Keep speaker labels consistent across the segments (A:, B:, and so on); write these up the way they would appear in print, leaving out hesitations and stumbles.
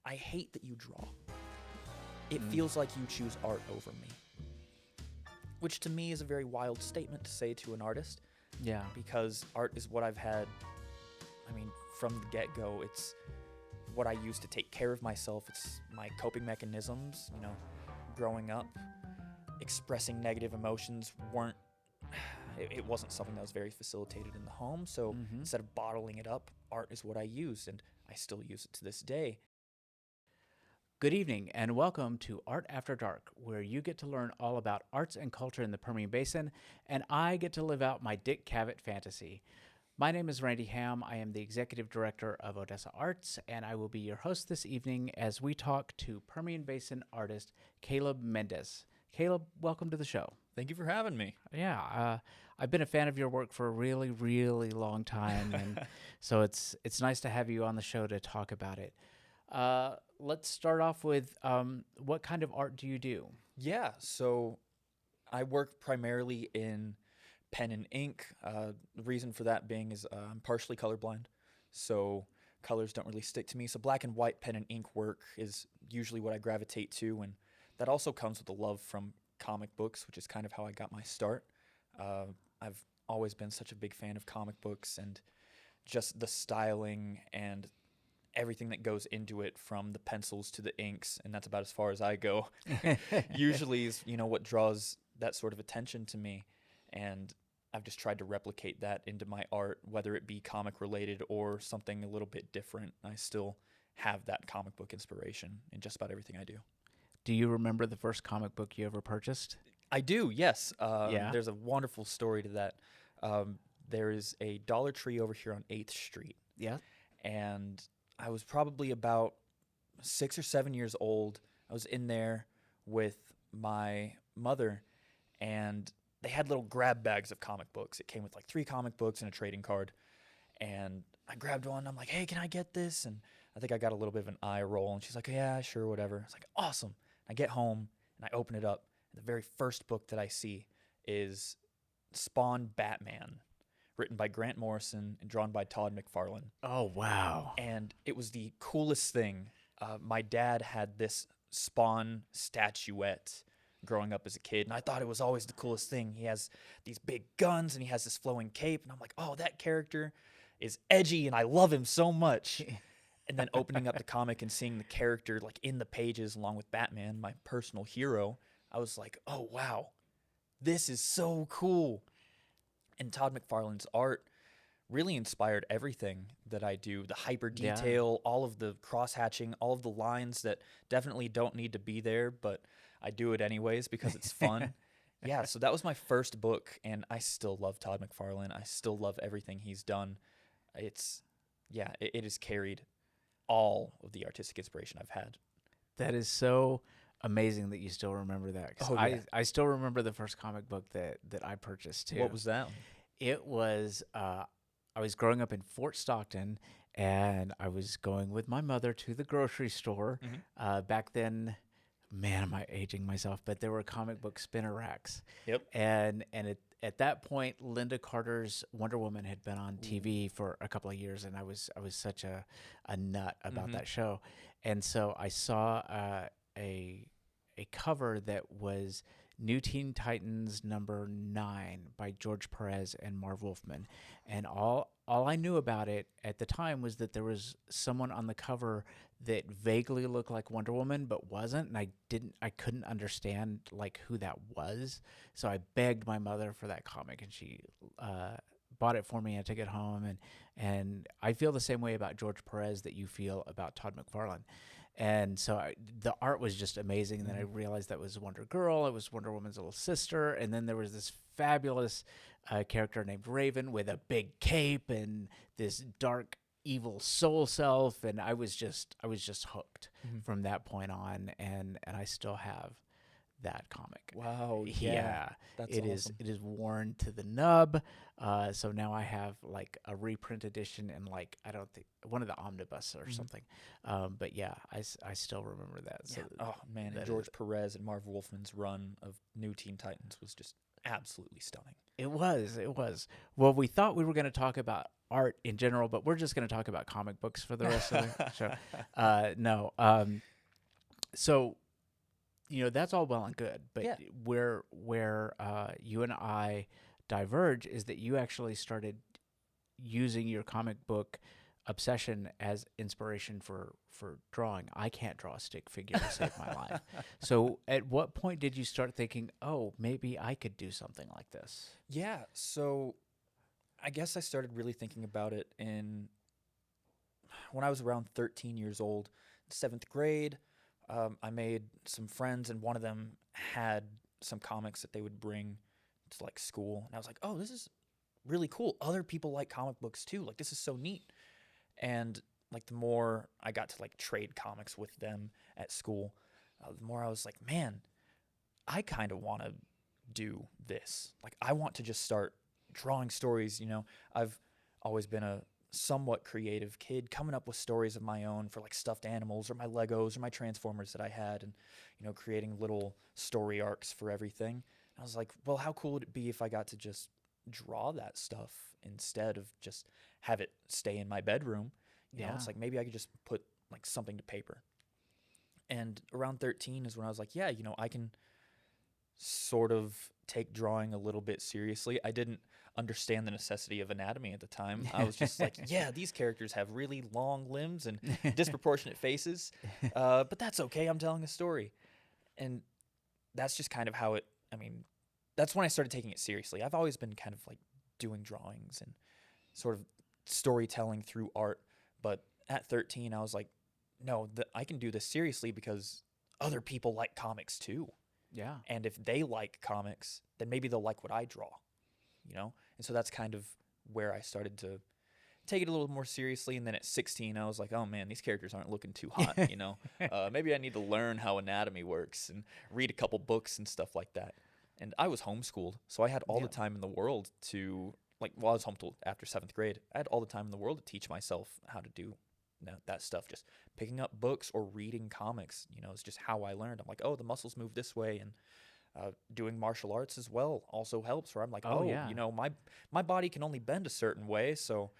A: I hate that you draw. It feels like you choose art over me. Which to me is a very wild statement to say to an artist.
B: Yeah.
A: Because art is what I've had, from the get-go. It's what I use to take care of myself. It's my coping mechanisms. Growing up, expressing negative emotions it wasn't something that was very facilitated in the home. So instead of bottling it up, art is what I use, and I still use it to this day.
B: Good evening, and welcome to Art After Dark, where you get to learn all about arts and culture in the Permian Basin, and I get to live out my Dick Cavett fantasy. My name is Randy Ham. I am the Executive Director of Odessa Arts, and I will be your host this evening as we talk to Permian Basin artist Caleb Mendes. Caleb, welcome to the show.
A: Thank you for having me.
B: Yeah, I've been a fan of your work for a really, really long time, and so it's nice to have you on the show to talk about it. Let's start off with what kind of art do you do?
A: Yeah, so I work primarily in pen and ink. The reason for that being is I'm partially colorblind, so colors don't really stick to me. So black and white pen and ink work is usually what I gravitate to, and that also comes with a love from comic books, which is kind of how I got my start. I've always been such a big fan of comic books and just the styling and everything that goes into it, from the pencils to the inks, and that's about as far as I go. Usually is, what draws that sort of attention to me, and I've just tried to replicate that into my art, whether it be comic related or something a little bit different. I still have that comic book inspiration in just about everything I do.
B: Do you remember the first comic book you ever purchased?
A: I do, yes.
B: Yeah?
A: There's a wonderful story to that. There is a Dollar Tree over here on 8th Street.
B: Yeah.
A: And I was probably about 6 or 7 years old. I was in there with my mother, and they had little grab bags of comic books. It came with like 3 comic books and a trading card. And I grabbed one. I'm like, hey, can I get this? And I think I got a little bit of an eye roll. And she's like, yeah, sure, whatever. It's like, awesome. I get home and I open it up. And the very first book that I see is Spawn Batman, written by Grant Morrison and drawn by Todd McFarlane.
B: Oh, wow.
A: And it was the coolest thing. My dad had this Spawn statuette growing up as a kid, and I thought it was always the coolest thing. He has these big guns and he has this flowing cape, and I'm like, oh, that character is edgy and I love him so much. And then opening up the comic and seeing the character like in the pages along with Batman, my personal hero, I was like, oh, wow, this is so cool. And Todd McFarlane's art really inspired everything that I do. The hyper detail, all of the cross-hatching, all of the lines that definitely don't need to be there, but I do it anyways because it's fun. Yeah, so that was my first book, and I still love Todd McFarlane. I still love everything he's done. It has carried all of the artistic inspiration I've had.
B: That is so amazing that you still remember that. 'Cause I still remember the first comic book that I purchased too.
A: What was that?
B: It was, I was growing up in Fort Stockton, and I was going with my mother to the grocery store. Back then, man, am I aging myself, but there were comic book spinner racks.
A: Yep.
B: And at that point, Linda Carter's Wonder Woman had been on TV for a couple of years, and I was such a nut about that show. And so I saw a cover that was New Teen Titans number 9 by George Perez and Marv Wolfman. And all I knew about it at the time was that there was someone on the cover that vaguely looked like Wonder Woman but wasn't, and I couldn't understand like who that was. So I begged my mother for that comic, and she bought it for me. I took it home, and I feel the same way about George Perez that you feel about Todd McFarlane. And so the art was just amazing. And then I realized that was Wonder Girl. It was Wonder Woman's little sister. And then there was this fabulous character named Raven with a big cape and this dark, evil soul self. And I was just hooked from that point on. And I still have that comic.
A: Wow. Yeah. That's awesome.
B: It is worn to the nub. So now I have like a reprint edition and like, I don't think one of the omnibus or something. But yeah, I still remember that. So
A: and George Perez and Marv Wolfman's run of New Teen Titans was just absolutely stunning.
B: It was. It was. Well, we thought we were going to talk about art in general, but we're just going to talk about comic books for the rest of the show. No. So, that's all well and good, but
A: Yeah.
B: where you and I diverge is that you actually started using your comic book obsession as inspiration for drawing. I can't draw a stick figure to save my life. So at what point did you start thinking, oh, maybe I could do something like this?
A: Yeah, so I guess I started really thinking about it when I was around 13 years old, 7th grade. I made some friends, and one of them had some comics that they would bring to like school, and I was like, "Oh, this is really cool. Other people like comic books too. Like this is so neat." And like the more I got to like trade comics with them at school, the more I was like, "Man, I kind of want to do this. Like I want to just start drawing stories, I've always been a somewhat creative kid coming up with stories of my own for like stuffed animals or my Legos or my Transformers that I had and creating little story arcs for everything. And I was like, well, how cool would it be if I got to just draw that stuff instead of just have it stay in my bedroom?
B: Yeah.
A: It's like maybe I could just put like something to paper. And around 13 is when I was like, yeah, I can sort of take drawing a little bit seriously. I didn't understand the necessity of anatomy at the time. I was just like, yeah, these characters have really long limbs and disproportionate faces, but that's okay. I'm telling a story. And that's just kind of how that's when I started taking it seriously. I've always been kind of like doing drawings and sort of storytelling through art. But at 13, I was like, no, I can do this seriously because other people like comics too.
B: Yeah.
A: And if they like comics, then maybe they'll like what I draw. And so that's kind of where I started to take it a little more seriously. And then at 16, I was like, oh man, these characters aren't looking too hot. Maybe I need to learn how anatomy works and read a couple books and stuff like that. And I was homeschooled, so I had all the time in the world to, like, well, I was homeschooled after 7th grade. I had all the time in the world to teach myself how to do that stuff. Just picking up books or reading comics, is just how I learned. I'm like, oh, the muscles move this way, and doing martial arts as well also helps. Where I'm like,
B: Oh, yeah.
A: my body can only bend a certain way, so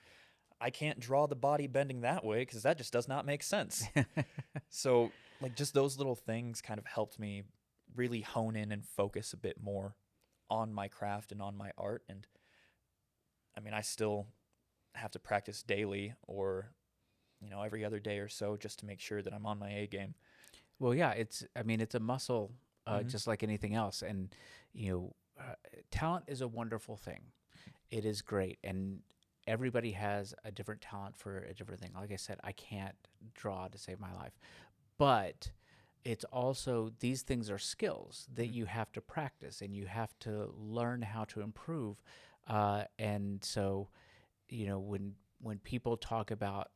A: I can't draw the body bending that way because that just does not make sense. So, like, just those little things kind of helped me really hone in and focus a bit more on my craft and on my art. And I mean, I still have to practice daily or every other day or so just to make sure that I'm on my A game.
B: Well, yeah, it's a muscle,
A: Mhm.
B: just like anything else. And, talent is a wonderful thing. It is great. And everybody has a different talent for a different thing. Like I said, I can't draw to save my life. But it's also, these things are skills that
A: Mhm.
B: you have to practice and you have to learn how to improve. And so, when people talk about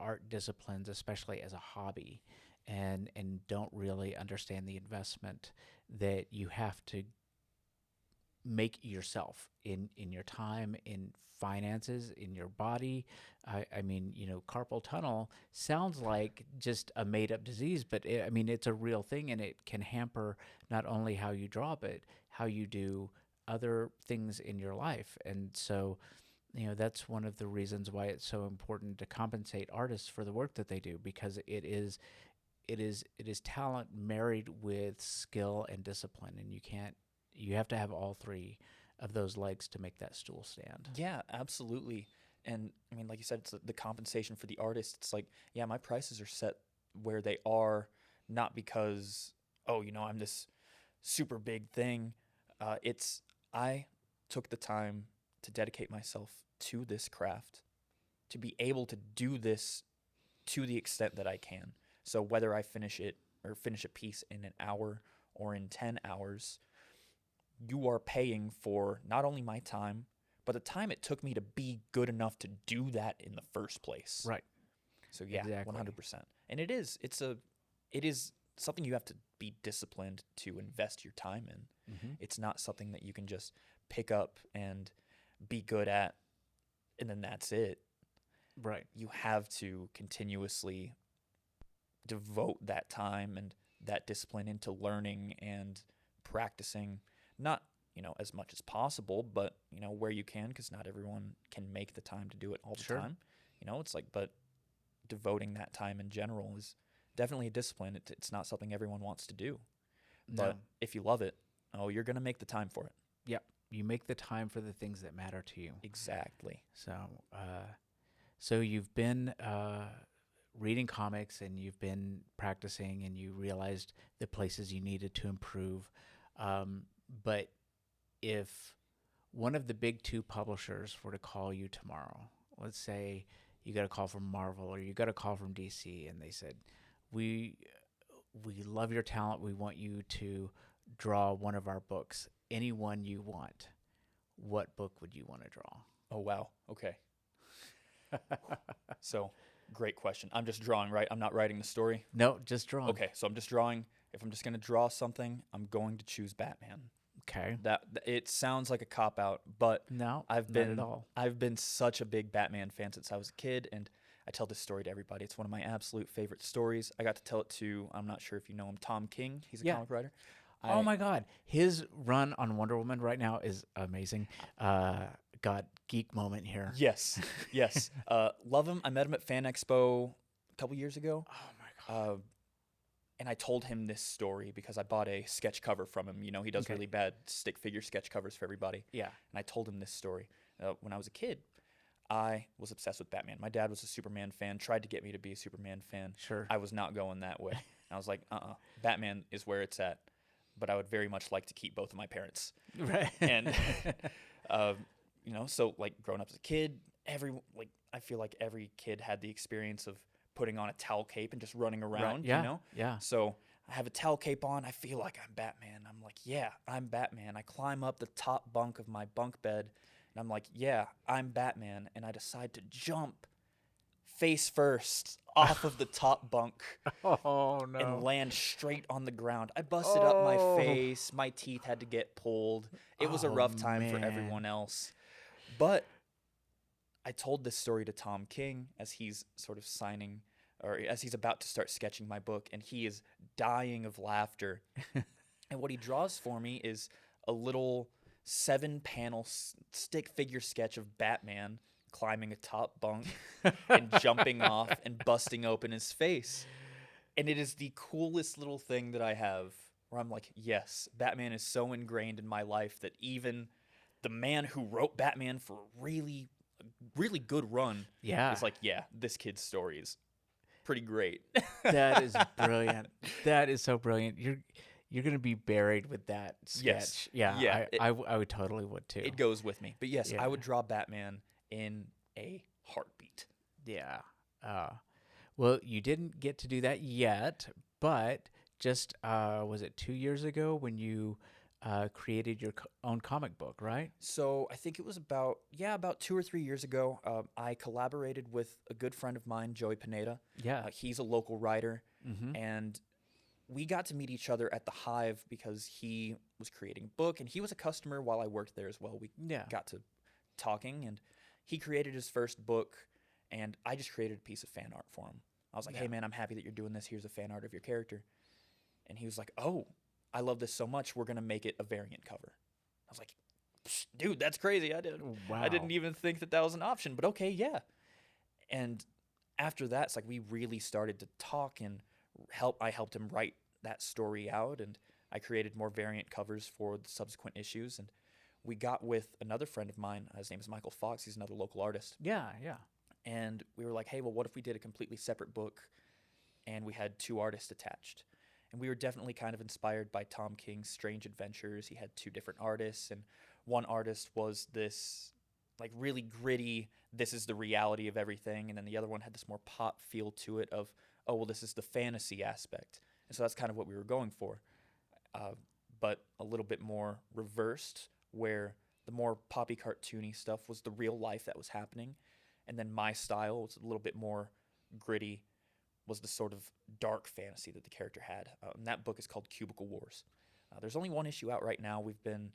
B: art disciplines, especially as a hobby, and don't really understand the investment that you have to make yourself in your time, in finances, in your body. I mean, carpal tunnel sounds like just a made up disease, but it's a real thing, and it can hamper not only how you draw, but how you do other things in your life. And so, that's one of the reasons why it's so important to compensate artists for the work that they do, because it is talent married with skill and discipline, and you have to have all three of those legs to make that stool stand.
A: Yeah, absolutely. And I mean, like you said, it's the compensation for the artist. It's like, yeah, my prices are set where they are, not because, oh, I'm this super big thing. I took the time to dedicate myself to this craft, to be able to do this to the extent that I can. So whether I finish it or finish a piece in an hour or in 10 hours, you are paying for not only my time, but the time it took me to be good enough to do that in the first place.
B: Right.
A: So yeah,
B: Exactly.
A: 100%. And it is something you have to be disciplined to invest your time in.
B: Mm-hmm.
A: It's not something that you can just pick up and be good at and then that's it.
B: Right.
A: You have to continuously devote that time and that discipline into learning and practicing, not as much as possible, but where you can, because not everyone can make the time to do it all the
B: Sure.
A: time. It's like, but devoting that time in general is definitely a discipline. It's not something everyone wants to do, but
B: No.
A: if you love it, you're gonna make the time for it.
B: Yep. You make the time for the things that matter to you.
A: Exactly.
B: So you've been reading comics and you've been practicing and you realized the places you needed to improve. But if one of the big two publishers were to call you tomorrow, let's say you got a call from Marvel or you got a call from DC, and they said, we love your talent. We want you to draw one of our books, any one you want. What book would you want to draw?
A: Oh, wow. Okay. So, great question. I'm just drawing, right? I'm not writing the story.
B: No, just drawing.
A: Okay, so I'm just drawing. If I'm just going to draw something, I'm going to choose Batman.
B: Okay.
A: That it sounds like a cop out, but
B: No,
A: I've
B: not
A: been
B: at all.
A: I've been such a big Batman fan since I was a kid, and I tell this story to everybody. It's one of my absolute favorite stories. I got to tell it to, I'm not sure if you know him, Tom King. He's a
B: Yeah.
A: comic writer.
B: Oh my God, his run on Wonder Woman right now is amazing. God, geek moment here.
A: Yes, yes. Love him. I met him at Fan Expo a couple years ago.
B: Oh my God.
A: And I told him this story because I bought a sketch cover from him. He does
B: Okay.
A: really bad stick figure sketch covers for everybody.
B: Yeah.
A: And I told him this story. When I was a kid, I was obsessed with Batman. My dad was a Superman fan, tried to get me to be a Superman fan.
B: Sure.
A: I was not going that way. I was like, Batman is where it's at. But I would very much like to keep both of my parents.
B: Right.
A: And, so like growing up as a kid, I feel like every kid had the experience of putting on a towel cape and just running around,
B: Yeah. Yeah.
A: So I have a towel cape on. I feel like I'm Batman. I'm like, yeah, I'm Batman. I climb up the top bunk of my bunk bed, and I'm like, yeah, I'm Batman. And I decide to jump face first off of the top bunk
B: Oh no.
A: and land straight on the ground. I busted up my face. My teeth had to get pulled. It was a rough time for
B: man.
A: everyone else. But I told this story to Tom King as he's sort of signing, or as he's about to start sketching my book, and he is dying of laughter. And what he draws for me is a little 7-panel stick figure sketch of Batman climbing a top bunk and jumping off and busting open his face. And it is the coolest little thing that I have where I'm like, yes, Batman is so ingrained in my life that even the man who wrote Batman for a really good run is like, yeah, this kid's story is pretty great.
B: That is brilliant. That is so brilliant. You're gonna be buried with that sketch.
A: Yes.
B: Yeah.
A: Yeah,
B: I would totally would too.
A: It goes with me. But yes,
B: Yeah.
A: I would draw Batman in a heartbeat.
B: Yeah. Well, you didn't get to do that yet, but just was it 2 years ago when you created your own comic book, right?
A: So I think it was about 2 or 3 years ago. I collaborated with a good friend of mine, Joey Pineda.
B: Yeah.
A: He's a local writer,
B: Mm-hmm.
A: and we got to meet each other at the Hive because he was creating a book, and he was a customer while I worked there as well. We
B: Yeah.
A: got to talking, and he created his first book, and I just created a piece of fan art for him. I was like, hey,
B: Yeah.
A: man, I'm happy that you're doing this. Here's a fan art of your character. And he was like, oh, I love this so much. We're going to make it a variant cover. I was like, dude, that's crazy. I didn't even think that was an option, but okay, yeah. And after that, it's like we really started to talk and I helped him write that story out, and I created more variant covers for the subsequent issues. And we got with another friend of mine. His name is Michael Fox. He's another local artist.
B: Yeah. Yeah.
A: And we were like, hey, well, what if we did a completely separate book and we had 2 artists attached? And we were definitely kind of inspired by Tom King's Strange Adventures. He had 2 different artists, and one artist was this like really gritty, this is the reality of everything, and then the other one had this more pop feel to it of, oh, well, this is the fantasy aspect. And so that's kind of what we were going for, but a little bit more reversed, where the more poppy cartoony stuff was the real life that was happening, and then my style was a little bit more gritty, was the sort of dark fantasy that the character had. And that book is called Cubicle Wars. There's only 1 issue out right now. We've been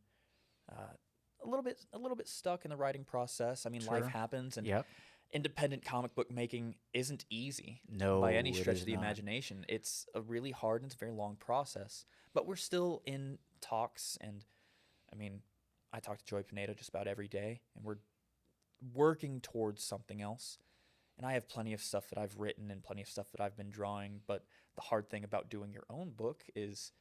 A: a little bit stuck in the writing process. I mean,
B: Sure.
A: life happens, and
B: Yep.
A: independent comic book making isn't easy
B: No,
A: by any
B: it
A: stretch
B: is
A: of the
B: not.
A: imagination. It's a really hard and it's a very long process. But we're still in talks, and I mean, I talk to Joy Pineda just about every day, and we're working towards something else. And I have plenty of stuff that I've written and plenty of stuff that I've been drawing. But the hard thing about doing your own book is,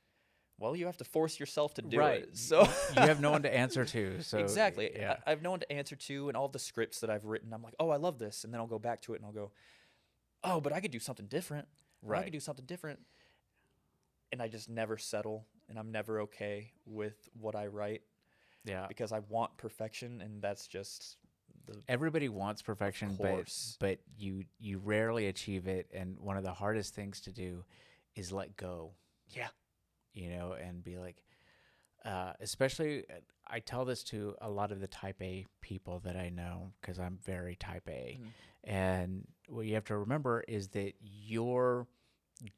A: well, you have to force yourself to do
B: Right.
A: it. So
B: You have no one to answer to. So
A: exactly.
B: yeah.
A: I have no one to answer to, and all the scripts that I've written, I'm like, oh, I love this. And then I'll go back to it and I'll go, oh, but I could do something different. Or I
B: Right.
A: could do something different. And I just never settle, and I'm never okay with what I write
B: Yeah.
A: because I want perfection, and that's just the
B: Everybody wants perfection,
A: course.
B: but you rarely achieve it, and one of the hardest things to do is let go,
A: yeah.
B: and be like, especially I tell this to a lot of the type A people that I know because I'm very type A.
A: Mhm.
B: And what you have to remember is that your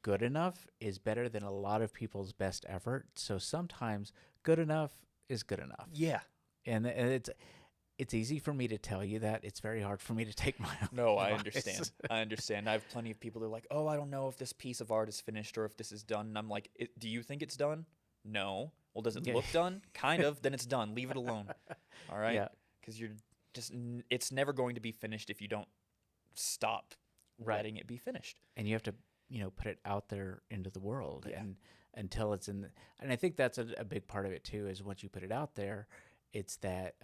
B: good enough is better than a lot of people's best effort. So sometimes good enough is good enough.
A: Yeah.
B: And it's easy for me to tell you that. It's very hard for me to take my own
A: No, I
B: advice.
A: understand. I understand. I have plenty of people that are like, oh, I don't know if this piece of art is finished or if this is done. And I'm like, do you think it's done? No. Well, does it
B: Yeah.
A: look done? Kind of. Then it's done. Leave it alone. All right?
B: Yeah.
A: Because you're just, it's never going to be finished if you don't stop
B: Right.
A: letting it be finished.
B: And you have to, put it out there into the world,
A: Yeah.
B: and until it's in. And I think that's a big part of it too. Is once you put it out there, it's that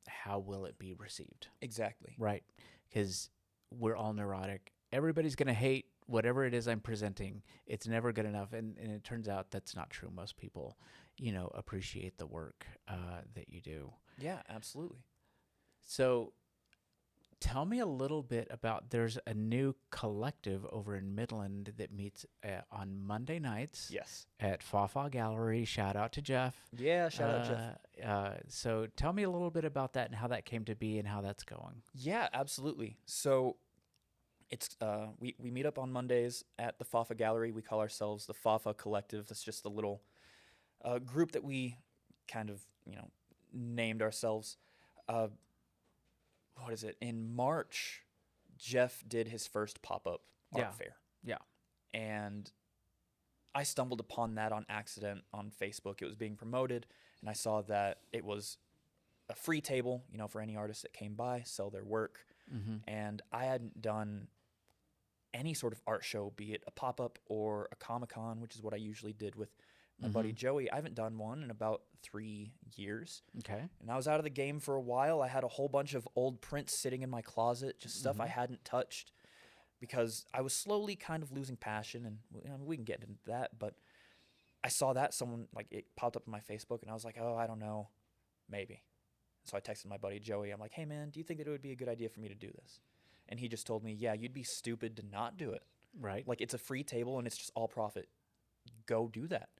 B: how will it be received?
A: Exactly.
B: Right? Because we're all neurotic. Everybody's gonna hate whatever it is I'm presenting. It's never good enough, and it turns out that's not true. Most people, appreciate the work that you do.
A: Yeah, absolutely.
B: So tell me a little bit about, there's a new collective over in Midland that meets on Monday nights
A: Yes.
B: at Fafa Gallery. Shout out to Jeff.
A: Yeah, shout out, Jeff.
B: So tell me a little bit about that and how that came to be and how that's going.
A: Yeah, absolutely. So it's we meet up on Mondays at the Fafa Gallery. We call ourselves the Fafa Collective. That's just a little group that we kind of named ourselves. What is it? In March, Jeff did his first pop-up art
B: Yeah.
A: fair,
B: Yeah.
A: and I stumbled upon that on accident on Facebook. It was being promoted, and I saw that it was a free table, for any artist that came by, sell their work.
B: Mm-hmm.
A: And I hadn't done any sort of art show, be it a pop-up or a Comic-Con, which is what I usually did with my buddy Joey. I haven't done one in about 3 years.
B: Okay.
A: And I was out of the game for a while. I had a whole bunch of old prints sitting in my closet, just stuff I hadn't touched because I was slowly kind of losing passion. And we can get into that. But I saw that it popped up on my Facebook, and I was like, oh, I don't know, maybe. So I texted my buddy Joey. I'm like, hey, man, do you think that it would be a good idea for me to do this? And he just told me, yeah, you'd be stupid to not do it.
B: Right.
A: Like, it's a free table, and it's just all profit. Go do that.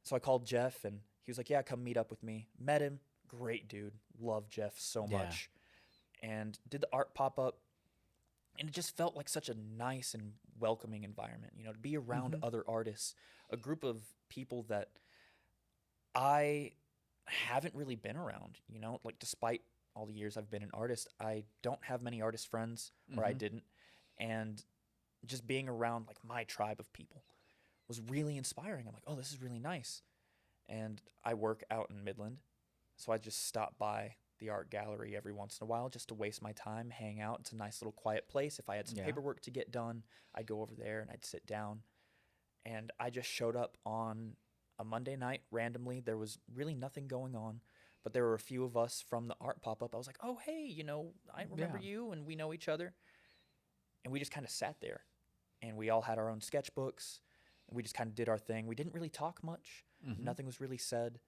A: So I called Jeff, and he was like, yeah, come meet up with me. Met him. Great dude. Love Jeff so
B: Yeah.
A: much. And did the art pop-up, and it just felt like such a nice and welcoming environment, to be around other artists, a group of people that I haven't really been around, like despite all the years I've been an artist, I don't have many artist friends, or I didn't. And just being around like my tribe of people was really inspiring. I'm like, oh, this is really nice. And I work out in Midland, so I just stop by the art gallery every once in a while just to waste my time, hang out. It's a nice little quiet place. If I had some
B: Yeah.
A: paperwork to get done, I'd go over there and I'd sit down. And I just showed up on a Monday night randomly. There was really nothing going on, but there were a few of us from the art pop-up. I was like, oh, hey, I remember
B: Yeah.
A: you, and we know each other. And we just kind of sat there, and we all had our own sketchbooks, and we just kind of did our thing. We didn't really talk much. Nothing was really said.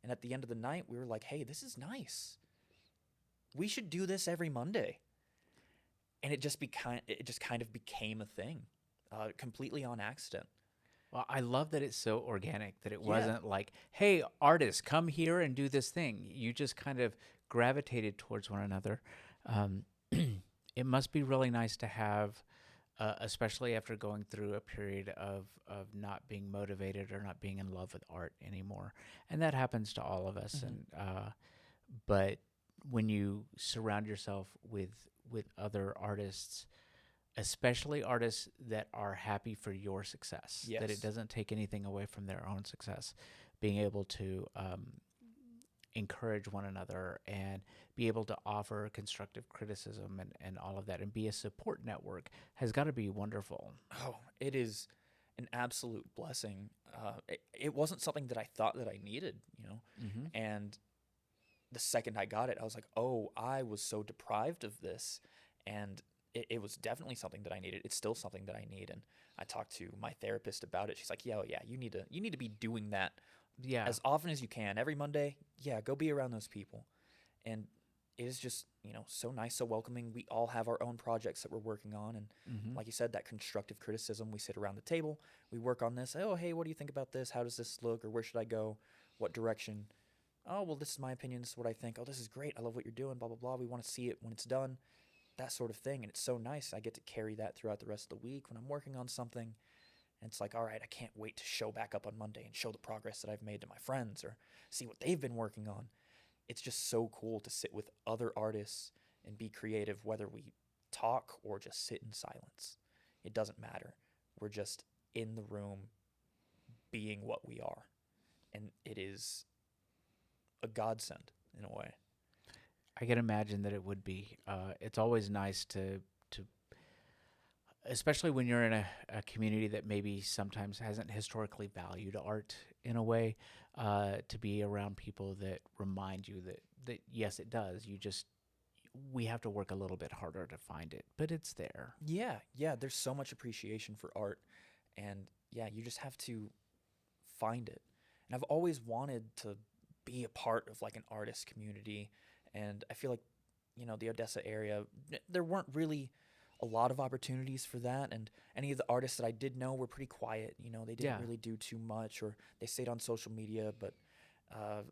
A: And at the end of the night, we were like, hey, this is nice. We should do this every Monday. And it just kind of became a thing, completely on accident.
B: Well, I love that it's so organic, that it
A: Yeah.
B: wasn't like, hey, artists, come here and do this thing. You just kind of gravitated towards one another. It must be really nice to have, especially after going through a period of not being motivated or not being in love with art anymore. And that happens to all of us. And but when you surround yourself with other artists, especially artists that are happy for your success, that
A: Yes.
B: it doesn't take anything away from their own success, being able to encourage one another and be able to offer constructive criticism and all of that and be a support network has got to be wonderful.
A: Oh, it is an absolute blessing. It wasn't something that I thought that I needed,
B: Mm-hmm.
A: and the second I got it, I was like, oh, I was so deprived of this. And it was definitely something that I needed. It's still something that I need. And I talked to my therapist about it. She's like, yeah, oh, yeah, you need to be doing that
B: Yeah.
A: as often as you can. Every Monday, yeah, go be around those people. And it is just, so nice, so welcoming. We all have our own projects that we're working on. And
B: Mm-hmm.
A: like you said, that constructive criticism, we sit around the table, we work on this. Oh, hey, what do you think about this? How does this look? Or where should I go? What direction? Oh, well, this is my opinion. This is what I think. Oh, this is great. I love what you're doing, blah, blah, blah. We want to see it when it's done, that sort of thing. And it's so nice. I get to carry that throughout the rest of the week when I'm working on something. And it's like, all right, I can't wait to show back up on Monday and show the progress that I've made to my friends or see what they've been working on. It's just so cool to sit with other artists and be creative, whether we talk or just sit in silence. It doesn't matter. We're just in the room being what we are. And it is a godsend in a way.
B: I can imagine that it would be. It's always nice to, especially when you're in a community that maybe sometimes hasn't historically valued art in a way, to be around people that remind you that yes, it does. We have to work a little bit harder to find it, but it's there.
A: Yeah, there's so much appreciation for art. And yeah, you just have to find it. And I've always wanted to be a part of like an artist community. And I feel like, the Odessa area, there weren't really a lot of opportunities for that. And any of the artists that I did know were pretty quiet. They didn't
B: Yeah.
A: really do too much, or they stayed on social media. But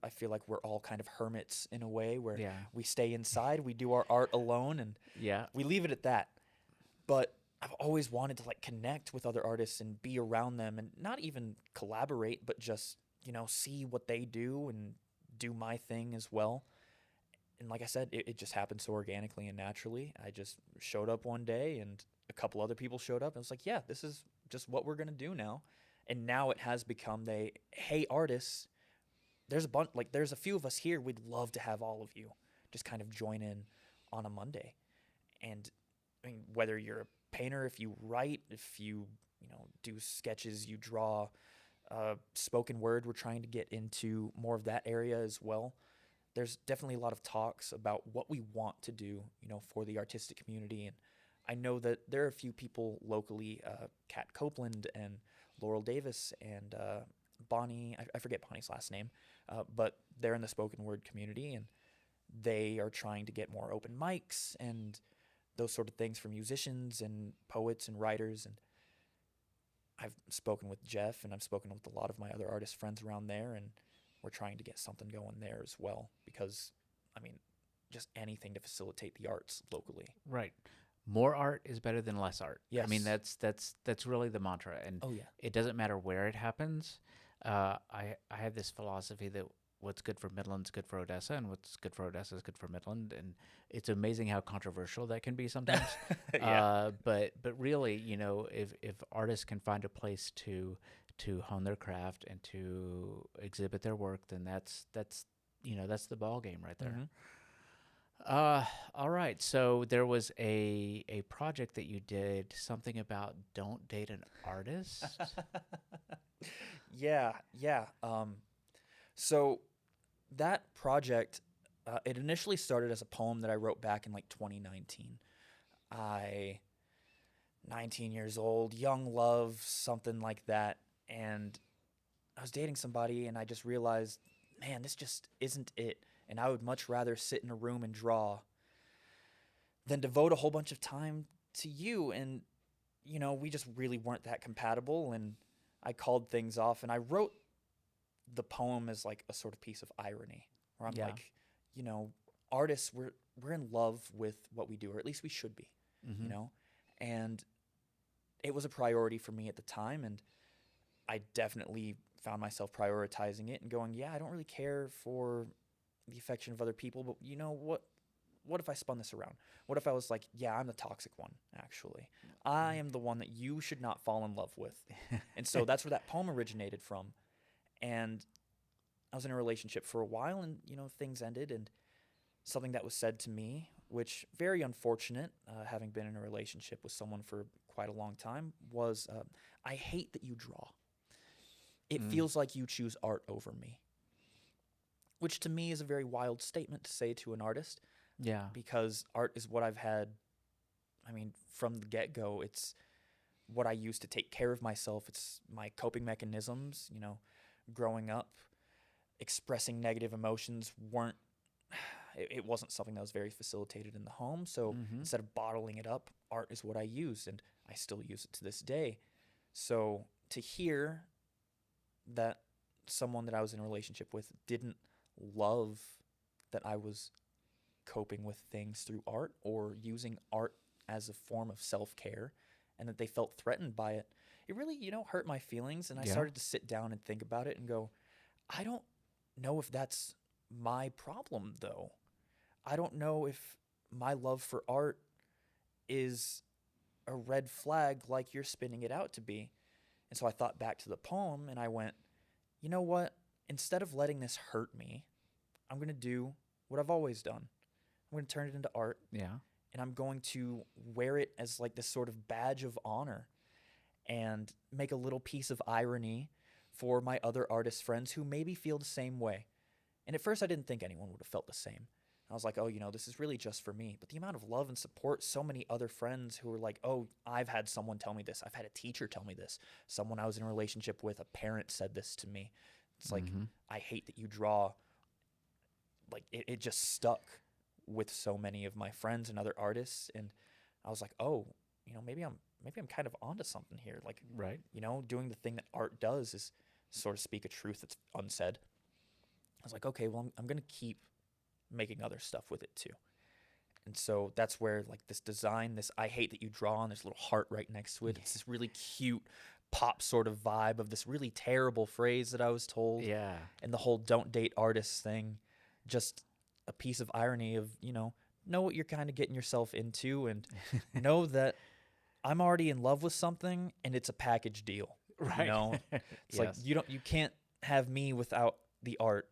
A: I feel like we're all kind of hermits in a way where
B: Yeah.
A: we stay inside, we do our art alone, and
B: Yeah.
A: we leave it at that. But I've always wanted to like connect with other artists and be around them and not even collaborate, but just, see what they do and do my thing as well. And like I said, it just happened so organically and naturally. I just showed up one day and a couple other people showed up. And I was like, yeah, this is just what we're going to do now. And now it has become hey, artists, there's a few of us here. We'd love to have all of you just kind of join in on a Monday. And I mean, whether you're a painter, if you write, if you, do sketches, you draw, spoken word, we're trying to get into more of that area as well. There's definitely a lot of talks about what we want to do, for the artistic community. And I know that there are a few people locally, Kat Copeland and Laurel Davis and Bonnie, I forget Bonnie's last name, but they're in the spoken word community and they are trying to get more open mics and those sort of things for musicians and poets and writers. And I've spoken with Jeff and I've spoken with a lot of my other artist friends around there, and we're trying to get something going there as well because, I mean, just anything to facilitate the arts locally.
B: Right. More art is better than less art. I mean,
A: Yes.
B: that's really the mantra, and
A: Oh, yeah.
B: it doesn't matter where it happens. I have this philosophy that what's good for Midland's good for Odessa, and what's good for Odessa is good for Midland, and it's amazing how controversial that can be sometimes.
A: Yeah.
B: But really, if artists can find a place to hone their craft and to exhibit their work, then that's the ball game right there.
A: Hmm.
B: All right. So there was a project that you did, something about don't date an artist.
A: Yeah. So that project, it initially started as a poem that I wrote back in like 2019. 19 years old, young love, something like that. And I was dating somebody and I just realized, man, this just isn't it. And I would much rather sit in a room and draw than devote a whole bunch of time to you. And, we just really weren't that compatible. And I called things off and I wrote the poem as like a sort of piece of irony where I'm
B: Yeah.
A: like, artists, we're in love with what we do, or at least we should be,
B: Mm-hmm.
A: and it was a priority for me at the time. And I definitely found myself prioritizing it and going, yeah, I don't really care for the affection of other people, but what if I spun this around? What if I was like, yeah, I'm the toxic one, actually. I am the one that you should not fall in love with. And so that's where that poem originated from. And I was in a relationship for a while, and things ended, and something that was said to me, which very unfortunate, having been in a relationship with someone for quite a long time, was, "I hate that you draw. It
B: Mm.
A: feels like you choose art over me," which to me is a very wild statement to say to an artist,
B: Yeah.
A: because art is what I've had. I mean, from the get go, it's what I use to take care of myself. It's my coping mechanisms. Growing up, expressing negative emotions it wasn't something that was very facilitated in the home. So
B: Mm-hmm.
A: instead of bottling it up, art is what I use, and I still use it to this day. So to hear that someone that I was in a relationship with didn't love that I was coping with things through art or using art as a form of self-care, and that they felt threatened by it, it really, hurt my feelings. And I
B: Yeah.
A: started to sit down and think about it and go, I don't know if that's my problem, though. I don't know if my love for art is a red flag like you're spinning it out to be. And so I thought back to the poem and I went, you know what? Instead of letting this hurt me, I'm going to do what I've always done. I'm going to turn it into art,
B: Yeah.
A: and I'm going to wear it as like this sort of badge of honor and make a little piece of irony for my other artist friends who maybe feel the same way. And at first, I didn't think anyone would have felt the same. I was like, oh, this is really just for me. But the amount of love and support, so many other friends who were like, oh, I've had someone tell me this. I've had a teacher tell me this. Someone I was in a relationship with, a parent said this to me. It's like,
B: Mm-hmm.
A: I hate that you draw. Like, it just stuck with so many of my friends and other artists. And I was like, oh, maybe I'm kind of onto something here. Like,
B: Right.
A: doing the thing that art does is sort of speak a truth that's unsaid. I was like, okay, well, I'm going to keep making other stuff with it too. And so that's where like this design, this I hate that you draw, and there's a little heart right next to it. It's this really cute pop sort of vibe of this really terrible phrase that I was told.
B: Yeah.
A: And the whole don't date artists thing, just a piece of irony of, know what you're kind of getting yourself into, and know that I'm already in love with something and it's a package deal.
B: Right.
A: It's like
B: Yes.
A: you can't have me without the art.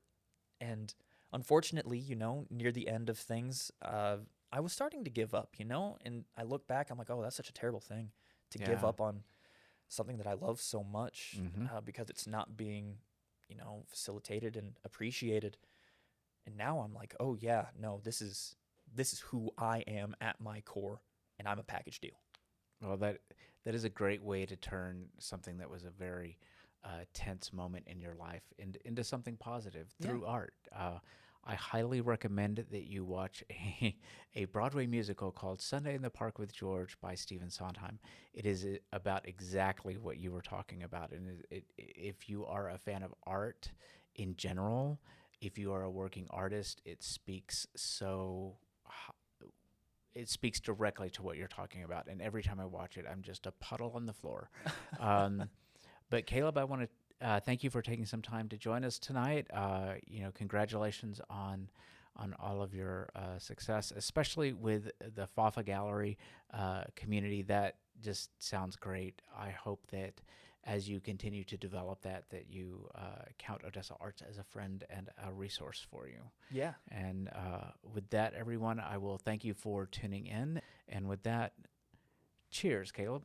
A: And unfortunately, near the end of things, I was starting to give up, and I look back, I'm like, oh, that's such a terrible thing to give
B: Yeah.
A: up on something that I love so much,
B: Mm-hmm.
A: because it's not being, facilitated and appreciated. And now I'm like, oh yeah, no, this is who I am at my core, and I'm a package deal.
B: Well, that is a great way to turn something that was a very tense moment in your life into something positive through art. I highly recommend that you watch a Broadway musical called Sunday in the Park with George by Stephen Sondheim. It is about exactly what you were talking about. And if you are a fan of art in general, if you are a working artist, it speaks directly to what you're talking about. And every time I watch it, I'm just a puddle on the floor. Um, but Caleb, I want to thank you for taking some time to join us tonight. Congratulations on all of your success, especially with the Fafa Gallery community. That just sounds great. I hope that as you continue to develop that you count Odessa Arts as a friend and a resource for you.
A: Yeah.
B: And with that, everyone, I will thank you for tuning in. And with that, cheers, Caleb.